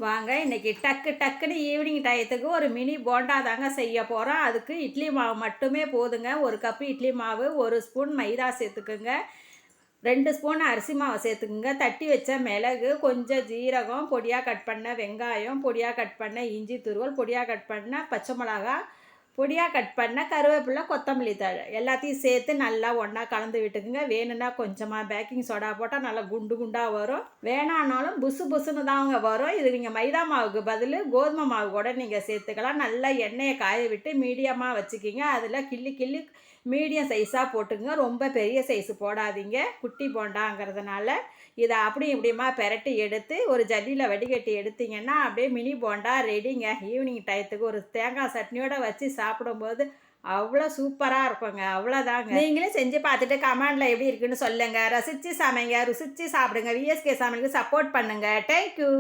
வாங்க இன்றைக்கி டக்குன்னு ஈவினிங் டயத்துக்கு ஒரு மினி போண்டா தாங்க செய்ய போகிறோம். அதுக்கு இட்லி மாவு மட்டுமே போதுங்க. ஒரு கப்பு இட்லி மாவு, 1 ஸ்பூன் மைதா சேர்த்துக்குங்க, 2 ஸ்பூன் அரிசி மாவு சேர்த்துக்குங்க, தட்டி வச்ச மிளகு, கொஞ்சம் ஜீரகம், பொடியாக கட் பண்ண வெங்காயம், பொடியாக கட் பண்ண இஞ்சி துருவல், பொடியாக கட் பண்ண பச்சை மிளகா, பொடியாக கட் பண்ண கருவேப்பிலை, கொத்தமல்லி தழை எல்லாத்தையும் சேர்த்து நல்லா ஒன்றா கலந்து விட்டுக்குங்க. வேணும்னா கொஞ்சமாக பேக்கிங் சோடா போட்டால் நல்லா குண்டு குண்டாக வரும். வேணான்னாலும் புசு புசுன்னு தாங்க வரும். இது நீங்கள் மைதா மாவுக்கு பதில் கோதுமை மாவு கூட நீங்கள் சேர்த்துக்கலாம். நல்லா எண்ணெயை காய விட்டு மீடியமாக வச்சுக்கிங்க. அதில் கிள்ளி கிள்ளி மீடியம் சைஸாக போட்டுங்க. ரொம்ப பெரிய சைஸு போடாதீங்க, குட்டி போண்டாங்கிறதுனால. இதை அப்படியும் இப்படியுமா பெரட்டி எடுத்து ஒரு ஜல்லியில் வடிகட்டி எடுத்திங்கன்னா அப்படியே மினி போண்டா ரெடிங்க. ஈவினிங் டயத்துக்கு ஒரு தேங்காய் சட்னியோடு வச்சு சாப்பிடும்போது அவ்வளோ சூப்பராக இருப்போங்க. அவ்வளோதாங்க. நீங்களும் செஞ்சு பார்த்துட்டு கமெண்டில் எப்படி இருக்குன்னு சொல்லுங்கள். ரசித்து சமைங்க, ருசித்து சாப்பிடுங்க. விஎஸ்கே சமையலுக்கு சப்போர்ட் பண்ணுங்கள். தேங்க்யூ.